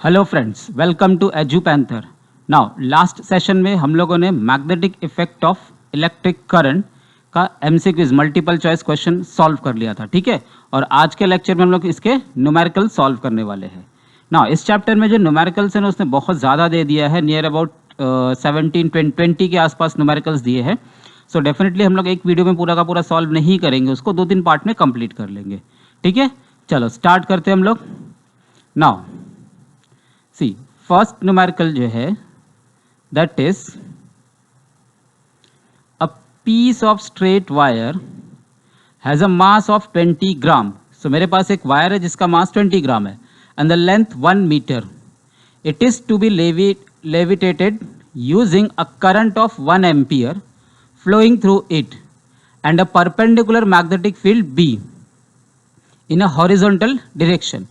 Hello friends, welcome to Edu Panther. Now last session में हम लोगों ने magnetic effect of electric current का MCQs multiple choice question solve कर लिया था, ठीक है। और आज के लेक्चर में हम लोग इसके न्यूमेरिकल सॉल्व करने वाले हैं। नाउ इस चैप्टर में जो न्यूमेरिकल्स हैं ना उसने बहुत ज़्यादा दे दिया है, नियर अबाउट 17-20 के आसपास न्यूमेरिकल्स दिए हैं। सो डेफिनेटली हम लोग एक वीडियो में पूरा का पूरा सॉल्व नहीं करेंगे, उसको 2-3 पार्ट में कंप्लीट कर लेंगे, ठीक है। चलो स्टार्ट करते हैं हम लोग। नाउ सी फर्स्ट न्यूमेरिकल जो है that is a piece of straight wire has a mass of 20 gram. So मेरे पास एक वायर है जिसका मास 20 ग्राम है and the length 1 metre. It is to be levitated using a current of 1 ampere flowing through it and a perpendicular magnetic field B in a horizontal direction.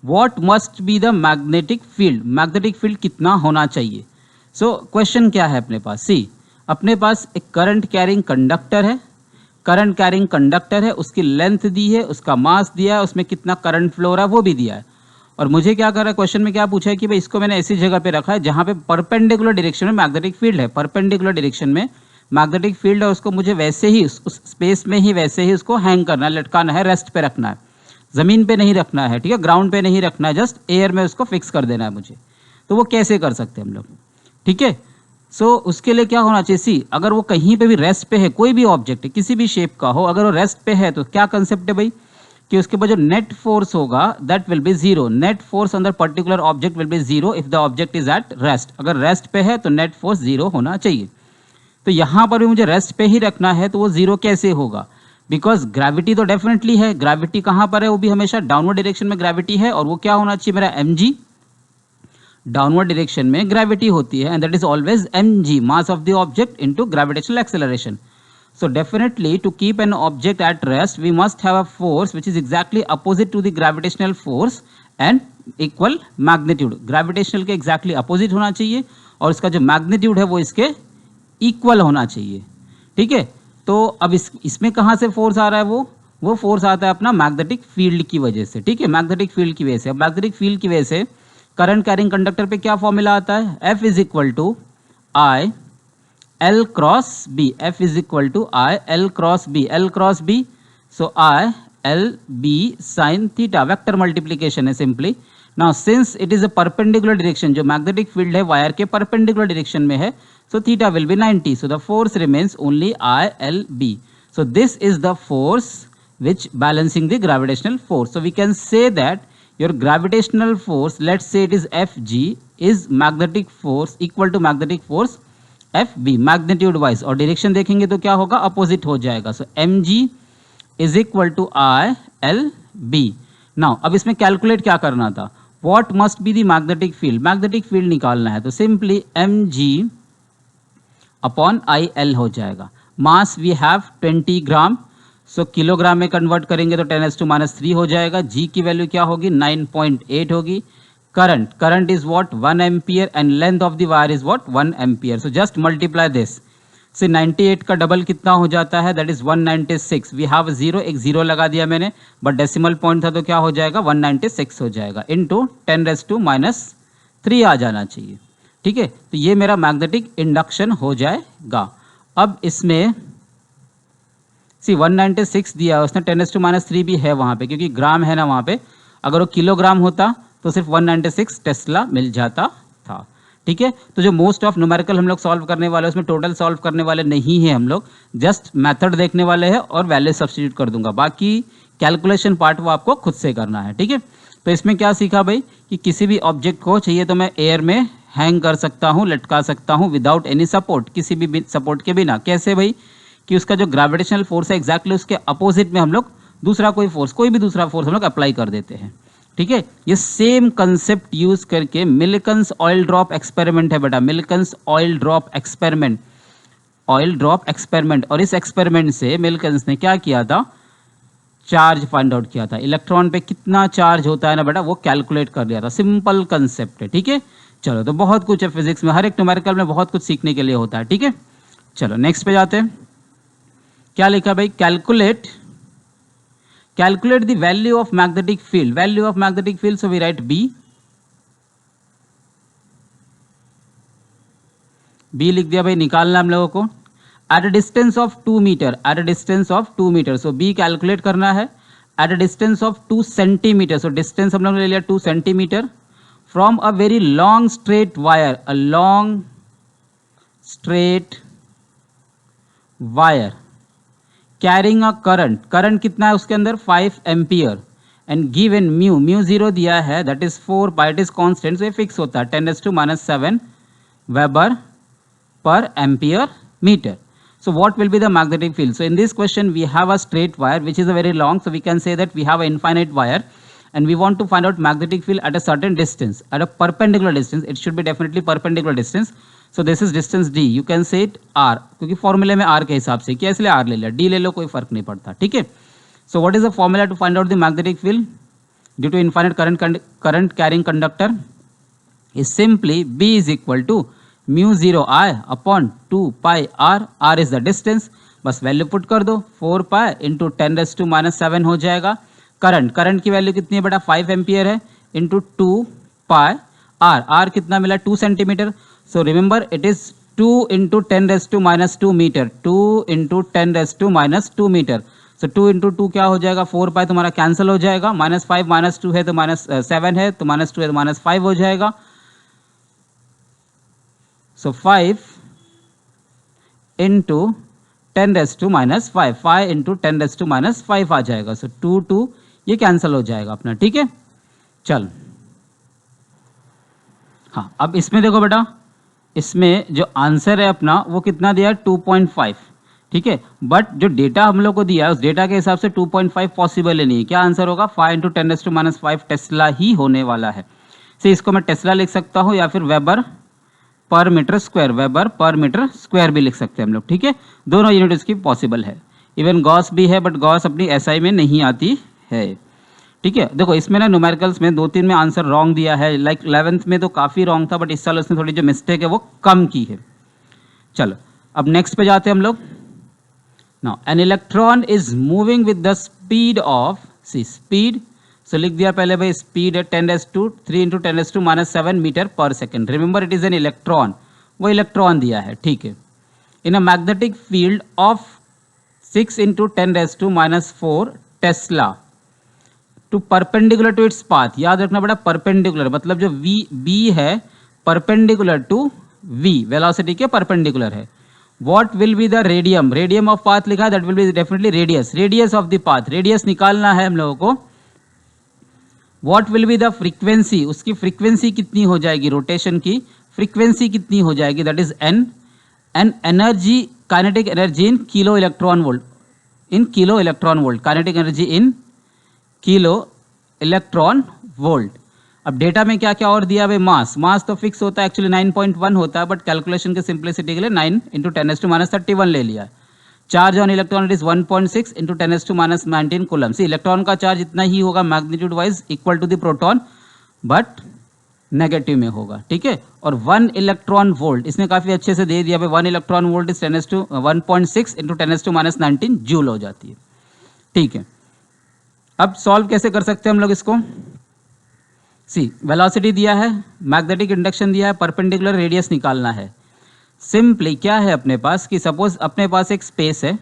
What must be the magnetic field? Magnetic field कितना होना चाहिए? So question क्या है अपने पास? See, अपने पास एक current carrying conductor है, current carrying conductor है, उसकी लेंथ दी है, उसका मास दिया है, उसमें कितना करंट फ्लो हो रहा है वो भी दिया है। और मुझे क्या कर रहा है, क्वेश्चन में क्या पूछा है कि भाई इसको मैंने ऐसी जगह पे रखा है जहाँ पे परपेंडिकुलर डायरेक्शन में मैग्नेटिक फील्ड है, परपेंडिकुलर डायरेक्शन में मैग्नेटिक फील्ड है, उसको मुझे वैसे ही उस स्पेस में ही वैसे ही उसको हैंग करना है, लटकाना है, रेस्ट पे रखना है, ज़मीन पे नहीं रखना है, ठीक है, ग्राउंड पे नहीं रखना है, जस्ट एयर में उसको फिक्स कर देना है मुझे। तो वो कैसे कर सकते हैं हम लोग, ठीक है। सो उसके लिए क्या होना चाहिए, सी अगर वो कहीं पे भी रेस्ट पे है, कोई भी ऑब्जेक्ट है किसी भी शेप का हो, अगर वो रेस्ट पे है तो क्या कंसेप्ट है भाई कि उसके बाद जो नेट फोर्स होगा that will B zero. Net force on the particular object will be zero if the object is at rest. अगर रेस्ट पे है तो नेट फोर्स जीरो होना चाहिए। तो यहाँ पर भी मुझे रेस्ट पे ही रखना है, तो वो जीरो कैसे होगा? बिकॉज ग्रेविटी तो डेफिनेटली है, ग्रेविटी कहाँ पर है, वो भी हमेशा डाउनवर्ड डायरेक्शन में ग्रेविटी है, और वो क्या होना चाहिए मेरा mg, डाउनवर्ड डायरेक्शन में ग्रेविटी होती है and that is always mg, mass of the object into gravitational acceleration. So definitely to keep an object at rest we must have a force which is exactly opposite to the gravitational force and equal magnitude। gravitational के exactly opposite होना चाहिए और इसका जो magnitude है वो इसके equal होना चाहिए, ठीक है। तो अब इसमें कहाँ से फोर्स आ रहा है, वो फोर्स आता है अपना मैग्नेटिक फील्ड की वजह से, ठीक है, मैग्नेटिक फील्ड की वजह से। अब मैग्नेटिक फील्ड की वजह से करंट कैरिंग कंडक्टर पे क्या फॉर्मूला आता है, F is equal to I L cross B, F is equal to I L cross B, L cross B, so I L B sin theta, vector multiplication है simply. Now since it is a perpendicular direction, जो magnetic field है wire के perpendicular direction में है, so theta will be 90, so the force remains only I L B, so this is the force which balancing the gravitational force। so we can say that your gravitational force, let's say it is Fg, is magnetic force equal to magnetic force F B magnitude wise, और direction देखेंगे तो क्या होगा, opposite हो जाएगा। So M G is equal to I L B. Now अब इसमें calculate क्या करना था, what must be the magnetic field, magnetic field निकालना है, तो simply M G upon I L हो जाएगा। Mass we have 20 gram, so kilogram में कन्वर्ट करेंगे तो 10⁻³ हो जाएगा। जी की वैल्यू क्या होगी, 9.8 होगी। current is what, 1 ampere and length of the wire is what, 1 ampere। so just multiply this, so 98 का डबल कितना हो जाता है, that is 196। we have 0, एक 0 लगा दिया मैंने, बट डेसिमल पॉइंट था तो क्या हो जाएगा, 196 हो जाएगा, इंटू 10⁻³ आ जाना चाहिए, ठीक है। तो ये मेरा मैग्नेटिक इंडक्शन हो जाएगा। अब इसमें सी 196 दिया, उसने 10⁻³ भी है वहाँ पे, क्योंकि ग्राम है ना वहाँ पे, अगर वो किलोग्राम होता तो सिर्फ 196 टेस्ला मिल जाता था, ठीक है। तो जो मोस्ट ऑफ न्यूमेरिकल हम लोग सॉल्व करने वाले हैं उसमें टोटल सॉल्व करने वाले नहीं है हम लोग, जस्ट मेथड देखने वाले हैं और वैल्यू सब्स्टिट्यूट कर दूंगा, बाकी कैलकुलेशन पार्ट वो आपको खुद से करना है, ठीक है। तो इसमें क्या सीखा भाई कि किसी भी ऑब्जेक्ट को चाहिए तो मैं एयर में हैंग कर सकता हूँ, लटका सकता हूँ विदाउट एनी सपोर्ट, किसी भी सपोर्ट के बिना। कैसे भाई कि उसका जो ग्रेविटेशनल फोर्स है एग्जैक्टली उसके अपोजिट में हम लोग दूसरा कोई फोर्स, कोई भी दूसरा फोर्स हम लोग अप्लाई कर देते हैं, ठीक है। ये सेम कंसेप्ट यूज करके मिल्कन्स ऑयल ड्रॉप एक्सपेरिमेंट है बेटा, Millikan's oil drop experiment, oil drop experiment. और इस एक्सपेरिमेंट से मिल्कन्स ने क्या किया था, चार्ज फाइंड आउट किया था, इलेक्ट्रॉन पे कितना चार्ज होता है ना बेटा वो कैलकुलेट कर लिया था। सिंपल कंसेप्ट है, ठीक है। चलो तो बहुत कुछ है फिजिक्स में, हर एक न्यूमेरिकल में बहुत कुछ सीखने के लिए होता है, ठीक है। चलो नेक्स्ट पे जाते हैं। क्या लिखा भाई, calculate the value of magnetic field, value of magnetic field, so we write B B लिख दिया भाई, निकालना हम लोगों को at a distance of 2 metre, at a distance of 2 metre. So B calculate करना है at a distance of 2 centimetre. So distance हम लोग ने ले लिया 2 centimetre from a very long straight wire, a long straight wire carrying a current, current कितना है उसके अंदर 5 ampere and given mu, mu 0 दिया है that is 4 pi, it is constant, so ये फिक्स होता है 10⁻⁷ weber per ampere meter. So what will be the magnetic field? So in this question we have a straight wire which is a very long, so we can say that we have an infinite wire and we want to find out magnetic field at a certain distance, at a perpendicular distance. It should be definitely perpendicular distance. So this is distance d, you can say it r, क्योंकि फॉर्मूले में r के हिसाब से किया इसलिए r ले लिया, d ले लो कोई फर्क नहीं पड़ता, ठीक है। So what is the formula to find out the magnetic field due to infinite current carrying conductor? Is simply b is equal to mu 0 I upon 2 pi r, r is the distance, बस value put कर दो 4 pi into 10⁻⁷ हो जाएगा। Current, current की value कितनी है बेटा 5 ampere है इंटू 2 पाई आर, आर कितना मिला 2 centimetre. So remember it is 2 into 10⁻² metre, 2 into 10⁻² metre. So 2 into 2 क्या हो जाएगा 4 पाई तुम्हारा कैंसिल हो जाएगा, -5 -2 है तो -7 है तो -2 है तो -5 हो जाएगा। So 5 into 10⁻⁵, 5 into 10⁻⁵ आ जाएगा। सो 2 ये कैंसिल हो जाएगा अपना, ठीक है। चल हाँ, अब इसमें देखो बेटा, इसमें जो आंसर है अपना वो कितना दिया है 2.5, ठीक है। बट जो डेटा हम लोग को दिया है उस डेटा के हिसाब से 2.5 पॉसिबल ही नहीं है। क्या आंसर होगा 5 into 10⁻⁵ टेस्ला ही होने वाला है। से इसको मैं टेस्ला लिख सकता हूँ या फिर weber per metre square, weber per metre square भी लिख सकते हैं हम लोग, ठीक है। दोनों यूनिट इसकी पॉसिबल है। इवन गॉस भी है बट गॉस अपनी एसआई में नहीं आती है, ठीक है। देखो इसमें ना न्यूमेरिकल्स में 2-3 में आंसर रॉन्ग दिया है, लाइक 11th में तो काफ़ी रॉन्ग था बट इस साल उसने थोड़ी जो मिस्टेक है वो कम की है। चलो अब नेक्स्ट पे जाते हैं हम लोग। Now an electron is moving with the speed of, C speed, so लिख दिया पहले भाई स्पीड है 10⁻³ into 10⁻⁷ metre per second. Remember it is an electron, वो इलेक्ट्रॉन दिया है, ठीक है। In a magnetic field of 6 into 10⁻⁴ tesla to perpendicular to its path. याद रखना बड़ा परपेंडिकुलर मतलब जो वी बी है परपेंडिकुलर टू वी, वेलोसिटी के परपेंडिकुलर है। What will be the radium, radium of path लिखा है that will be definitely radius, radius of the path, radius निकालना है हम लोगों को। What will be the frequency, उसकी फ्रीक्वेंसी कितनी हो जाएगी, रोटेशन की फ्रीक्वेंसी कितनी हो जाएगी, that is n. N energy, kinetic energy in kilo electron volt, in kilo electron volt, kinetic energy in kilo electron volt. अब डेटा में क्या क्या और दिया है, मास, मास तो फिक्स होता है एक्चुअली 9.1 होता है बट कैलकुलेशन के सिंप्लिसिटी के लिए 9 इंटू 10⁻31 ले लिया है। Charge on electron it is 1.6 into 10⁻19 coulomb. See electron का चार्ज इतना ही होगा magnitude wise equal to the proton but negative में होगा, ठीक है। और 1 इलेक्ट्रॉन वोल्ट इसने काफी अच्छे से दे दिया भाई, 1 electron volt is 1.6 into 10⁻19 joule हो जाती है, ठीक है। अब सॉल्व कैसे कर सकते हैं हम लोग इसको। सी वेलोसिटी दिया है, मैग्नेटिक इंडक्शन दिया है, परपेंडिकुलर रेडियस निकालना है। सिंपली क्या है अपने पास कि सपोज अपने पास एक स्पेस है,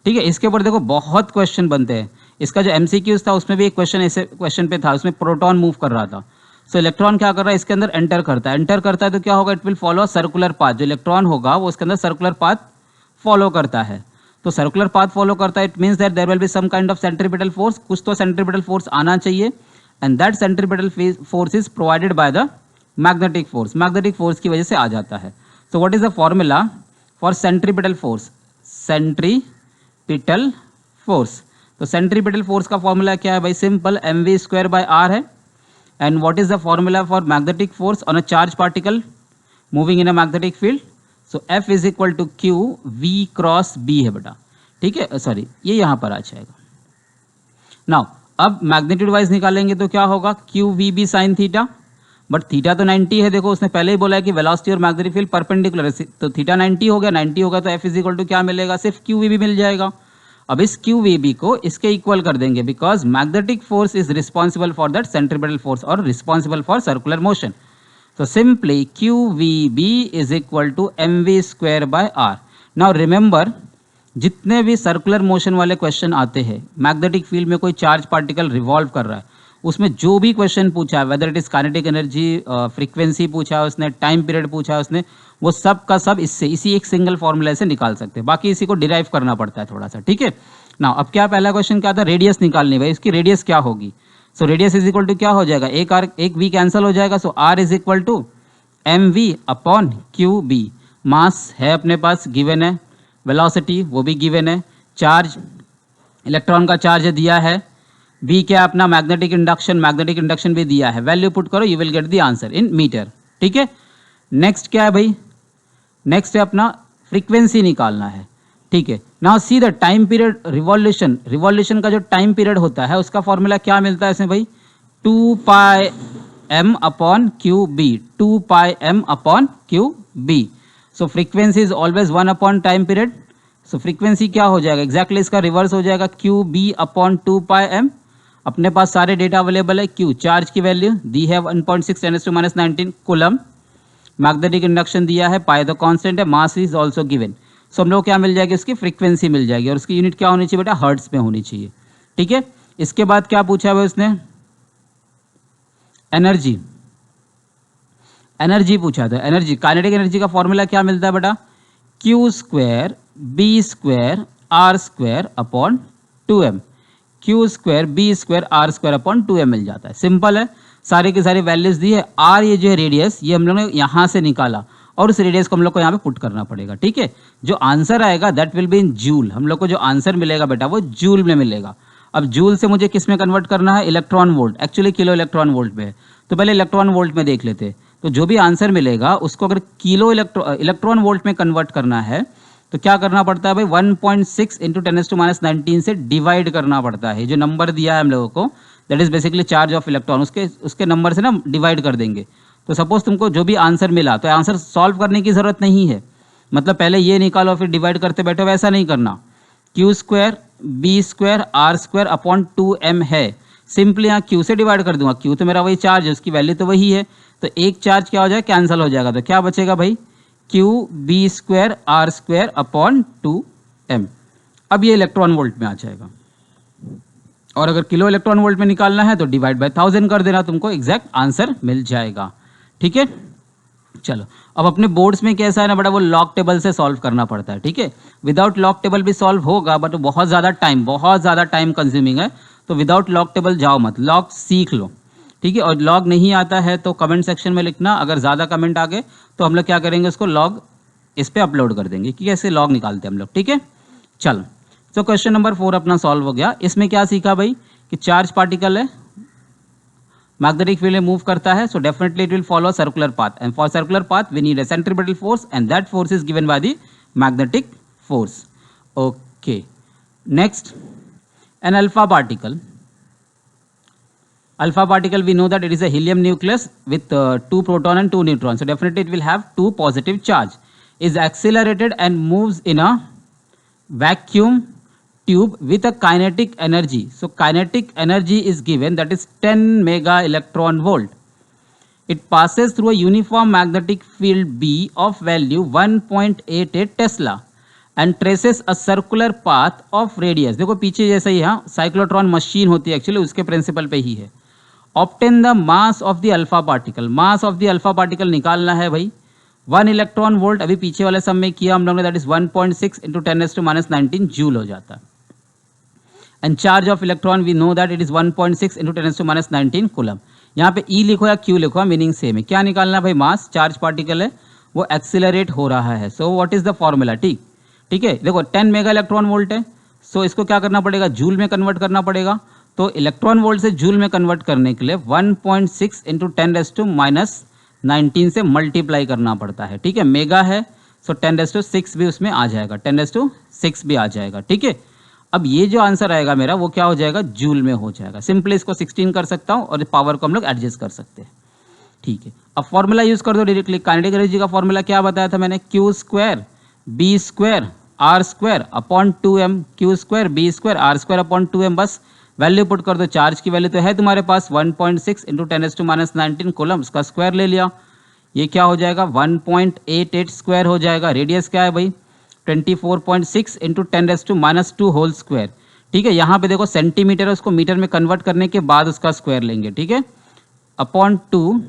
ठीक है। इसके ऊपर देखो बहुत क्वेश्चन बनते हैं। इसका जो एमसीक्यूज था उसमें भी एक क्वेश्चन ऐसे क्वेश्चन पे था, उसमें प्रोटॉन मूव कर रहा था। सो इलेक्ट्रॉन क्या कर रहा है, इसके अंदर एंटर करता है, एंटर करता है तो क्या होगा, it will follow circular path. जो इलेक्ट्रॉन होगा वो उसके अंदर सर्कुलर पाथ फॉलो करता है। तो सर्कुलर पाथ फॉलो करता है, it means that there will be some kind of centripetal force, कुछ तो सेंट्रीपिटल फोर्स आना चाहिए and that centripetal force is provided by the magnetic force, magnetic force की वजह से आ जाता है। So what is the formula for centripetal force, centripetal force. तो सेंट्रीपिटल फोर्स का फॉर्मूला क्या है भाई, सिंपल mv²/r है। And what is the formula for magnetic force on a charge particle moving in a magnetic field. So F is equal to Q V cross B है बेटा, ठीक है। Sorry ये यहाँ पर आ जाएगा। नाउ अब मैग्नीट्यूड वाइज निकालेंगे तो क्या होगा, QVB sin theta, but theta तो 90 है। देखो उसने पहले ही बोला है कि वेलोसिटी और मैग्नेटिक फील्ड परपेंडिकुलर है, तो थीटा 90 हो गया, 90 होगा तो F इज इक्वल टू क्या मिलेगा, सिर्फ QVB मिल जाएगा। अब इस QVB को इसके इक्वल कर देंगे because magnetic force is responsible for that centripetal force और responsible for circular motion. So simply QVB is equal to mv square by r. Now remember, जितने भी सर्कुलर मोशन वाले क्वेश्चन आते हैं, मैग्नेटिक फील्ड में कोई चार्ज पार्टिकल रिवॉल्व कर रहा है, उसमें जो भी क्वेश्चन पूछा है, whether it is kinetic energy, frequency पूछा है उसने, टाइम पीरियड पूछा है उसने, वो सब का सब इससे इसी एक सिंगल फॉर्मूला से निकाल सकते हैं। बाकी इसी को डिराइव करना पड़ता है थोड़ा सा, ठीक है ना। अब क्या पहला क्वेश्चन क्या था, रेडियस निकालनी, भाई इसकी रेडियस क्या होगी। So radius is equal to क्या हो जाएगा, एक वी कैंसिल हो जाएगा, so R is equal to M V upon Q B. Mass है अपने पास, गिवन है, वेलोसिटी वो भी गिवन है, चार्ज इलेक्ट्रॉन का चार्ज दिया है, बी क्या अपना मैग्नेटिक इंडक्शन भी दिया है। वैल्यू पुट करो, you will get the answer in meter, ठीक है। नेक्स्ट क्या है भाई, नेक्स्ट है अपना फ्रीक्वेंसी निकालना है, ठीक है। Now see the time period, revolution का जो टाइम पीरियड होता है उसका फॉर्मूला क्या मिलता है इसमें भाई, 2 pi m upon Q B, 2 pi m upon Q B. So frequency is always 1 upon time period. So frequency क्या हो जाएगा, एग्जैक्टली इसका रिवर्स हो जाएगा, Q B upon 2 pi m। अपने पास सारे डेटा अवेलेबल है, क्यू चार्ज की वैल्यू दी है 1.6 × 10⁻⁻⁹ कूलम, मैग्नेटिक इंडक्शन दिया है, पाई द कांस्टेंट है, मास इज आल्सो गिवन। सो हम लोग क्या मिल जाएगी, उसकी फ्रीक्वेंसी मिल जाएगी और उसकी यूनिट क्या होनी चाहिए बेटा, हर्ट्ज में होनी चाहिए, ठीक है। इसके बाद क्या पूछा है उसने, एनर्जी पूछा था। एनर्जी, काइनेटिक एनर्जी का फॉर्मूला क्या मिलता है बेटा, Q square B square R square upon 2m, Q square B square R square upon 2m मिल जाता है। सिंपल है, सारी की सारी वैल्यूज दी है। आर ये जो है रेडियस, ये हम लोग ने यहाँ से निकाला और उस रेडियस को हम लोग को यहाँ पे पुट करना पड़ेगा, ठीक है। जो आंसर आएगा that will be in joule, हम लोग को जो आंसर मिलेगा बेटा वो जूल में मिलेगा। अब जूल से मुझे किस में कन्वर्ट करना है, electron volt, actually kilo electron volt में है, तो पहले इलेक्ट्रॉन वोल्ट में देख लेते। तो जो भी आंसर मिलेगा उसको अगर किलो इलेक्ट्रॉन वोल्ट में कन्वर्ट करना है तो क्या करना पड़ता है भाई, 1.6 × 10⁻⁹ से डिवाइड करना पड़ता है। जो नंबर दिया है हम लोगों को that is basically charge of electron, उसके नंबर से ना डिवाइड कर देंगे। तो सपोज तुमको जो भी आंसर मिला तो आंसर सॉल्व करने की ज़रूरत नहीं है, मतलब पहले ये निकालो फिर डिवाइड करते बैठो, वैसा नहीं करना। Q square B square R square upon 2m है, सिंपली यहाँ क्यू से डिवाइड कर दूंगा, क्यू तो मेरा वही चार्ज है, उसकी वैल्यू तो वही है, तो एक चार्ज क्या हो जाएगा, कैंसिल हो जाएगा, तो क्या बचेगा भाई, Q B square R square upon 2m। अब ये इलेक्ट्रॉन वोल्ट में आ जाएगा, और अगर किलो इलेक्ट्रॉन वोल्ट में निकालना है तो डिवाइड बाय 1000 कर देना, तुमको एग्जैक्ट आंसर मिल जाएगा, ठीक है। चलो अब अपने बोर्ड्स में कैसा है ना बड़ा, वो लॉग टेबल से सॉल्व करना पड़ता है, ठीक है। विदाउट लॉग टेबल भी सॉल्व होगा बट बहुत ज़्यादा टाइम कंज्यूमिंग है, तो विदाउट लॉग टेबल जाओ मत, लॉग सीख लो, ठीक है। और लॉग नहीं आता है तो कमेंट सेक्शन में लिखना, अगर ज़्यादा कमेंट आ गए तो हम लोग क्या करेंगे, उसको लॉग इस पर अपलोड कर देंगे कि कैसे लॉग निकालते हैं हम लोग, ठीक है। चलो तो क्वेश्चन नंबर 4 अपना सॉल्व हो गया। इसमें क्या सीखा भाई कि चार्ज पार्टिकल है, मैग्नेटिक फील्ड में मूव करता है, so definitely it will follow circular path, and for circular path we need a centripetal force and that force is given by the magnetic force. Okay, next, an alpha particle we know that it is a helium nucleus with 2 proton and 2 neutron, so definitely it will have 2 positive charge, is accelerated and moves in a vacuum tube with a kinetic energy. So kinetic energy is given, that is 10 mega electron volt. It passes through a uniform magnetic field B of value 1.88 Tesla and traces a circular path of radius. देखो पीछे जैसा ही, हाँ cyclotron machine होती है actually, उसके principal पे ही है। Obtain the mass of the alpha particle, mass of the alpha particle निकालना है भाई, 1 इलेक्ट्रॉन वोल्ट अभी पीछे वाले सम में किया हम लोग ने, दैट इज 1.6 × 10⁻⁻⁹ जूल हो जाता है। And charge of electron we know that it is 1.6 × 10⁻⁹ coulomb. यहाँ पे ई लिखो या क्यू लिखो, मीनिंग सेम है। क्या निकालना है भाई, मास, चार्ज पार्टिकल है वो एक्सिलरेट हो रहा है, so what is the formula, ठीक है। देखो 10 मेगा इलेक्ट्रॉन वोल्ट है, सो इसको क्या करना पड़ेगा, जूल में कन्वर्ट करना पड़ेगा। तो इलेक्ट्रॉन वोल्ट से जूल में कन्वर्ट करने के लिए 1.6 × 10⁻⁹ से मल्टीप्लाई करना पड़ता है, ठीक है। मेगा है सो 10⁻6 भी उसमें आ जाएगा, 10⁻6 भी आ जाएगा, ठीक है। अब ये जो आंसर आएगा मेरा वो क्या हो जाएगा, जूल में हो जाएगा। सिंपली इसको 16 कर सकता हूँ और पावर को हम लोग एडजस्ट कर सकते हैं, ठीक है। अब फॉर्मूला यूज कर दो डायरेक्टली, काइनेटिक एनर्जी का फॉर्मूला क्या बताया था मैंने, Q square B square R square upon 2m, Q square B square R square upon 2m, बस वैल्यू पुट कर दो। चार्ज की वैल्यू तो है तुम्हारे पास 1.6 × 10⁻⁹ कूलम, उसका स्क्वायर ले लिया। ये क्या हो जाएगा 1.88 स्क्वायर हो जाएगा। रेडियस क्या है भाई 24.6 इंटू 10⁻² होल स्क्वायर। ठीक है, यहाँ पे देखो सेंटीमीटर है, उसको मीटर में कन्वर्ट करने के बाद उसका स्क्वायर लेंगे। ठीक है, अपॉन 2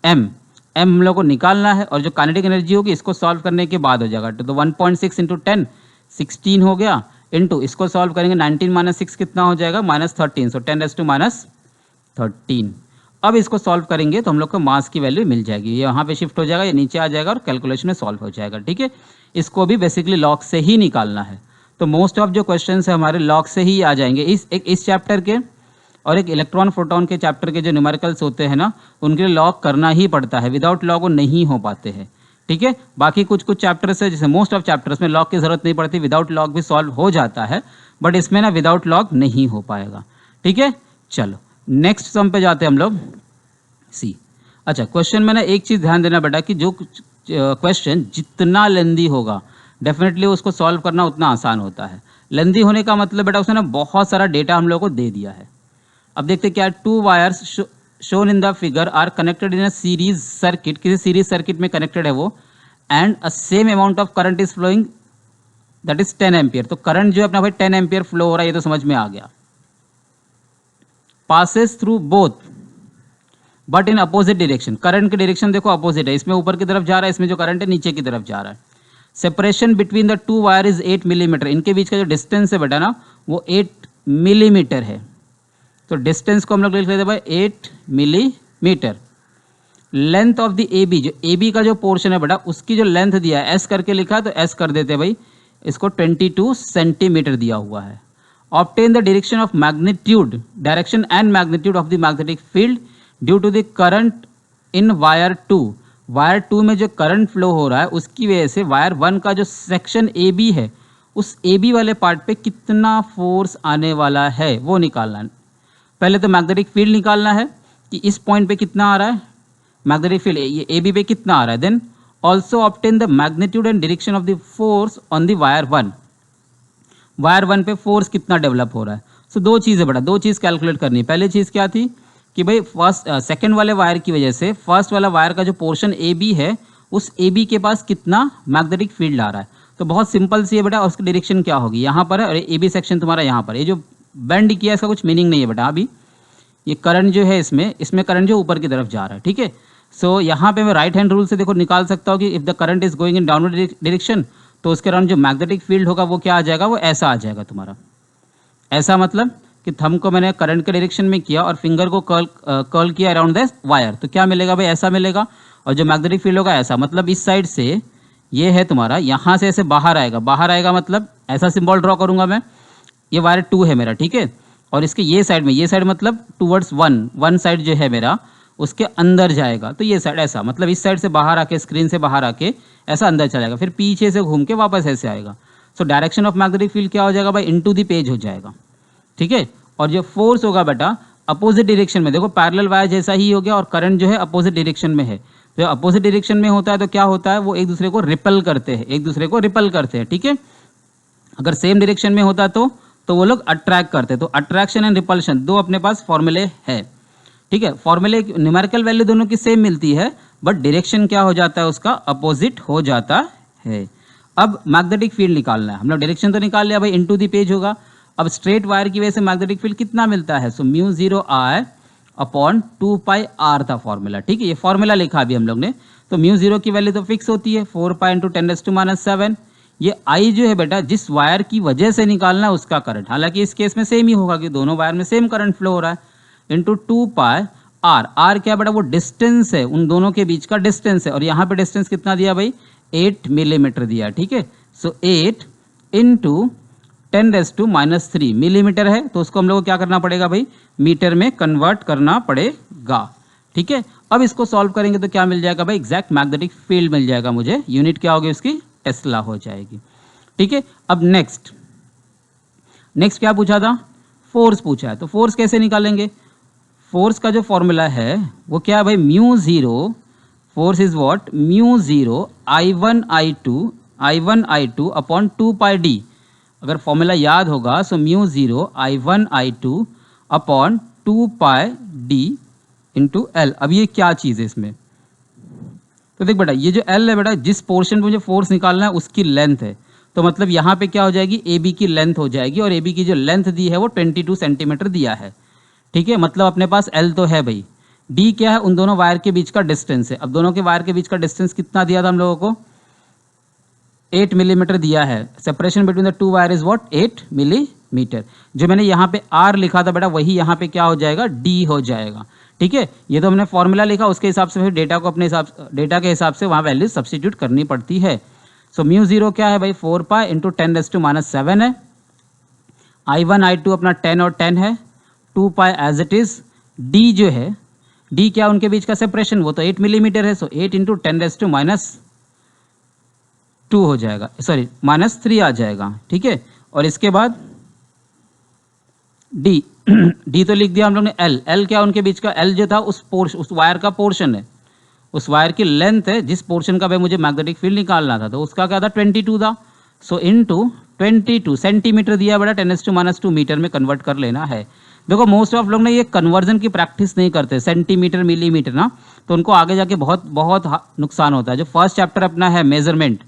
m हम लोग को निकालना है और जो काइनेटिक एनर्जी होगी इसको सॉल्व करने के बाद हो जाएगा। तो 1.6 इंटू 10 16 हो गया, इंटू इसको सॉल्व करेंगे 19 - 6 कितना हो जाएगा -13, सो 10⁻13। अब इसको सॉल्व करेंगे तो हम लोग को मास की वैल्यू मिल जाएगी, ये यहाँ पे शिफ्ट हो जाएगा, ये नीचे आ जाएगा और कैलकुलेशन में सॉल्व हो जाएगा। ठीक है, इसको भी बेसिकली लॉग से ही निकालना है। तो मोस्ट ऑफ जो क्वेश्चन है हमारे लॉग से ही आ जाएंगे। इस चैप्टर के और एक इलेक्ट्रॉन प्रोटॉन के चैप्टर के जो न्यूमेरिकल्स होते हैं ना, उनके लिए लॉग करना ही पड़ता है, विदाउट लॉग वो नहीं हो पाते हैं। ठीक है, बाकी कुछ चैप्टर्स है जैसे मोस्ट ऑफ चैप्टर्स में लॉग की जरूरत नहीं पड़ती, विदाउट लॉग भी सॉल्व हो जाता है, बट इसमें ना विदाउट लॉग नहीं हो पाएगा। ठीक है, चलो नेक्स्ट सम पे जाते हैं हम लोग। सी अच्छा, क्वेश्चन में ना एक चीज़ ध्यान देना बेटा कि जो क्वेश्चन जितना लेंदी होगा डेफिनेटली उसको सॉल्व करना उतना आसान होता है। लेंदी होने का मतलब बेटा उसने ना बहुत सारा डेटा हम लोग को दे दिया है। अब देखते क्या है, 2 wires shown in the figure are connected in a series circuit, किसी सीरीज सर्किट में कनेक्टेड है वो, and a same amount of current is flowing that is 10 ampere. तो करंट जो है अपना भाई 10 एम्पियर फ्लो हो रहा है, ये तो समझ में आ गया। Passes through both but in opposite direction, current की डायरेक्शन देखो अपोजिट है, इसमें ऊपर की तरफ जा रहा है, इसमें जो करंट है नीचे की तरफ जा रहा है। Separation between the 2 wire is 8 millimetre, इनके बीच का जो डिस्टेंस है बेटा ना वो 8 मिलीमीटर है। तो डिस्टेंस को हम लोग लिख लेते हैं भाई 8 millimeter. Length of the A B, जो ए बी का जो पोर्शन है बेटा उसकी जो लेंथ दिया है एस करके लिखा है, तो एस कर देते हैं भाई, इसको 22 सेंटीमीटर दिया हुआ है। Obtain the direction of magnitude, direction and magnitude of the magnetic field due to the current in wire 2, wire 2 में जो करंट फ्लो हो रहा है उसकी वजह से वायर 1 का जो सेक्शन ए बी है उस ए बी वाले पार्ट पे कितना फोर्स आने वाला है वो निकालना है। पहले तो मैग्नेटिक फील्ड निकालना है कि इस पॉइंट पे कितना आ रहा है मैग्नेटिक फील्ड, ये ए बी पे कितना आ रहा है। Then also obtain the magnitude and direction of the force on the wire 1, wire 1 पे फोर्स कितना डेवलप हो रहा है। सो दो चीज़ें बेटा, दो चीज़ कैलकुलेट करनी है। पहली चीज़ क्या थी कि भाई सेकंड वाले वायर की वजह से फर्स्ट वाला वायर का जो पोर्शन ए बी है उस ए बी के पास कितना मैग्नेटिक फील्ड आ रहा है। तो बहुत सिंपल सी है बेटा, उसकी डायरेक्शन क्या होगी, यहाँ पर है और ए बी सेक्शन तुम्हारा यहाँ पर, ये जो बेंड किया इसका कुछ मीनिंग नहीं है बेटा। अभी ये करंट जो है इसमें करंट जो ऊपर की तरफ जा रहा है। ठीक है, सो यहाँ पे मैं राइट हैंड रूल से देखो निकाल सकता हूँ कि if the current is going in downward direction तो उसके अराउंड जो मैग्नेटिक फील्ड होगा वो क्या आ जाएगा, वो ऐसा आ जाएगा तुम्हारा। ऐसा कि थंब को मैंने करंट के डायरेक्शन में किया और फिंगर को कर्ल किया अराउंड द वायर, तो क्या मिलेगा भाई, ऐसा मिलेगा। और जो मैग्नेटिक फील्ड होगा ऐसा, मतलब इस साइड से ये है तुम्हारा, यहाँ से ऐसे बाहर आएगा मतलब ऐसा सिंबल ड्रॉ करूँगा मैं, ये वायर 2 है मेरा। ठीक है, और इसके ये साइड मतलब टूवर्ड्स 1 साइड जो है मेरा उसके अंदर जाएगा, तो ये साइड ऐसा, मतलब इस साइड से बाहर आके, स्क्रीन से बाहर आके ऐसा अंदर चलेगा, फिर पीछे से घूम के वापस ऐसे आएगा। So direction of magnetic field क्या हो जाएगा भाई, इनटू द पेज हो जाएगा। ठीक है, और जो फोर्स होगा बेटा अपोजिट डायरेक्शन में, देखो पैरेलल वायर जैसा ही हो गया और करंट जो है अपोजिट डायरेक्शन में है। तो अपोजिट डायरेक्शन में होता है तो क्या होता है, वो एक दूसरे को रिपल करते हैं। ठीक है, अगर सेम डायरेक्शन में होता तो वो लोग अट्रैक्ट करते। तो अट्रैक्शन एंड रिपल्शन दो अपने पास फॉर्मूले है। ठीक है, फॉर्मूले न्यूमेरिकल वैल्यू दोनों की सेम मिलती है, बट डायरेक्शन क्या हो जाता है उसका, अपोजिट हो जाता है। अब मैग्नेटिक फील्ड निकालना है, हम लोग डायरेक्शन तो निकाल लिया भाई, इनटू द पेज होगा। अब स्ट्रेट वायर की वजह से मैग्नेटिक फील्ड कितना मिलता है, सो μ0I अपॉन 2πr था फॉर्मूला। ठीक है, ये फॉर्मूला लिखा अभी हम लोग ने, तो μ0 की वैल्यू तो फिक्स होती है 4π × 10⁻⁷। ये I जो है बेटा जिस वायर की वजह से निकालना है उसका करंट, हालांकि इस केस में सेम ही होगा कि दोनों वायर में सेम करंट फ्लो हो रहा है, इंटू 2πr। r क्या बेटा, वो डिस्टेंस है, उन दोनों के बीच का डिस्टेंस है, और यहाँ पे डिस्टेंस कितना दिया भाई, 8 मिलीमीटर दिया। ठीक है, सो 8 इंटू 10⁻³ मिलीमीटर है, तो उसको हम लोग को क्या करना पड़ेगा भाई, मीटर में कन्वर्ट करना पड़ेगा। ठीक है, अब इसको सॉल्व करेंगे तो क्या मिल जाएगा भाई, एग्जैक्ट मैग्नेटिक फील्ड मिल जाएगा मुझे, यूनिट क्या होगी उसकी, टेस्ला हो जाएगी। ठीक है, अब नेक्स्ट क्या पूछा था, फोर्स पूछा है, तो फोर्स कैसे निकालेंगे। फोर्स का जो फॉर्मूला है वो क्या है भाई, μ0, force is what, μ0 I1I2 upon 2πd। अगर फॉर्मूला याद होगा सो μ0 I1I2 upon 2πd into L। अब ये क्या चीज़ है इसमें, तो देख बेटा ये जो L है बेटा, जिस पोर्शन पे मुझे फोर्स निकालना है उसकी लेंथ है, तो मतलब यहाँ पे क्या हो जाएगी, AB की लेंथ हो जाएगी, और AB की जो लेंथ दी है वो 22 सेंटीमीटर दिया है, ठीक है। मतलब अपने पास L तो है भाई, D क्या है, उन दोनों वायर के बीच का डिस्टेंस है। अब दोनों के वायर के बीच का डिस्टेंस कितना दिया था हम लोगों को, 8 मिलीमीटर दिया है। Separation between the two wire is what, 8 millimetre. जो मैंने यहाँ पे R लिखा था बेटा, वही यहाँ पे क्या हो जाएगा, D हो जाएगा, ठीक है। ये तो हमने फॉर्मूला लिखा, उसके हिसाब से फिर डेटा को अपने हिसाब, डेटा के हिसाब से वहाँ वैल्यू सब्स्टिट्यूट करनी पड़ती है। सो म्यू जीरो क्या है भाई, 4 पाई इंटू 10⁻⁷ है। I1 I2 अपना 10 और 10 है, 2 पाई एज इट इज। D जो है, D क्या उनके बीच का सेपरेशन, वो तो 8 मिलीमीटर है, सो 8 इंटू 10⁻² हो जाएगा, सॉरी -3 आ जाएगा, ठीक है। और इसके बाद D D तो लिख दिया हम लोग ने। L क्या उनके बीच का, L जो था उस वायर का पोर्शन है, उस वायर की लेंथ है, जिस पोर्शन का भाई मुझे मैग्नेटिक फील्ड निकालना था, तो उसका क्या था, 22 था। सो इनटू 22 सेंटीमीटर दिया बेटा, 10⁻² मीटर में कन्वर्ट कर लेना है। देखो मोस्ट ऑफ लोग ने ये कन्वर्जन की प्रैक्टिस नहीं करते, सेंटीमीटर मिलीमीटर ना, तो उनको आगे जाके बहुत बहुत नुकसान होता है। जो फर्स्ट चैप्टर अपना है मेजरमेंट,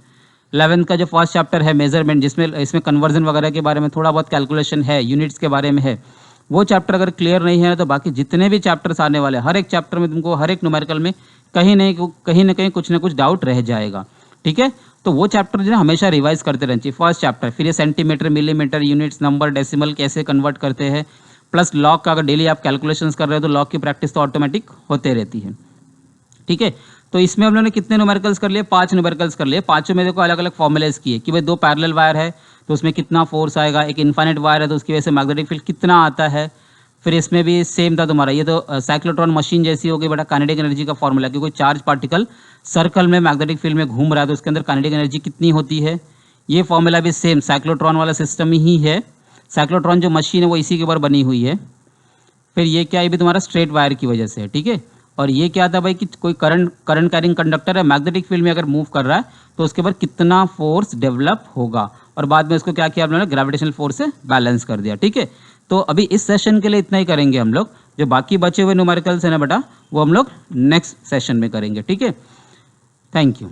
11th का जो फर्स्ट चैप्टर है मेजरमेंट, जिसमें इसमें कन्वर्जन वगैरह के बारे में थोड़ा बहुत कैलकुलेशन है, यूनिट्स के बारे में है, वो चैप्टर अगर क्लियर नहीं है तो बाकी जितने भी चैप्टर्स आने वाले, हर एक चैप्टर में तुमको हर एक न्यूमेरिकल में कहीं ना कहीं कुछ ना कुछ डाउट रह जाएगा, ठीक है। तो वो चैप्टर जो है हमेशा रिवाइज करते रहना चाहिए, फर्स्ट चैप्टर। फिर ये centimetre millimetre units number decimal कैसे कन्वर्ट करते हैं, प्लस लॉग का अगर डेली आप कैलकुलेशंस कर रहे हो तो लॉग की प्रैक्टिस तो ऑटोमेटिक होते रहती है, ठीक है। तो इसमें हम लोगों ने कितने न्यूमेरिकल्स कर लिए, 5 न्यूमेरिकल्स कर लिए। पांचों में देखो अलग अलग फॉर्मूलेस किए कि भाई 2 पैरेलल वायर है तो उसमें कितना फोर्स आएगा, एक इन्फाइनाइट वायर है तो उसकी वजह से मैग्नेटिक फील्ड कितना आता है। फिर इसमें भी सेम था तुम्हारा, ये तो साइक्लोट्रॉन मशीन जैसी हो गई बेटा, काइनेटिक एनर्जी का फॉर्मूला, क्योंकि चार्ज पार्टिकल सर्कल में मैग्नेटिक फील्ड में घूम रहा है तो उसके अंदर काइनेटिक एनर्जी कितनी होती है। ये फॉर्मूला भी सेम साइक्लोट्रॉन वाला सिस्टम ही है, साइक्लोट्रॉन जो मशीन है वो इसी के ऊपर बनी हुई है। फिर ये क्या, ये भी तुम्हारा स्ट्रेट वायर की वजह से है, ठीक है। और ये क्या था भाई कि कोई करंट कैरिंग कंडक्टर है, मैग्नेटिक फील्ड में अगर मूव कर रहा है तो उसके ऊपर कितना फोर्स डेवलप होगा, और बाद में उसको क्या किया हम लोगों ने, ग्रेविटेशनल फोर्स से बैलेंस कर दिया, ठीक है। तो अभी इस सेशन के लिए इतना ही करेंगे हम लोग, जो बाकी बचे हुए न्यूमेरिकल्स है ना बेटा वो हम लोग नेक्स्ट सेशन में करेंगे, ठीक है। Thank you.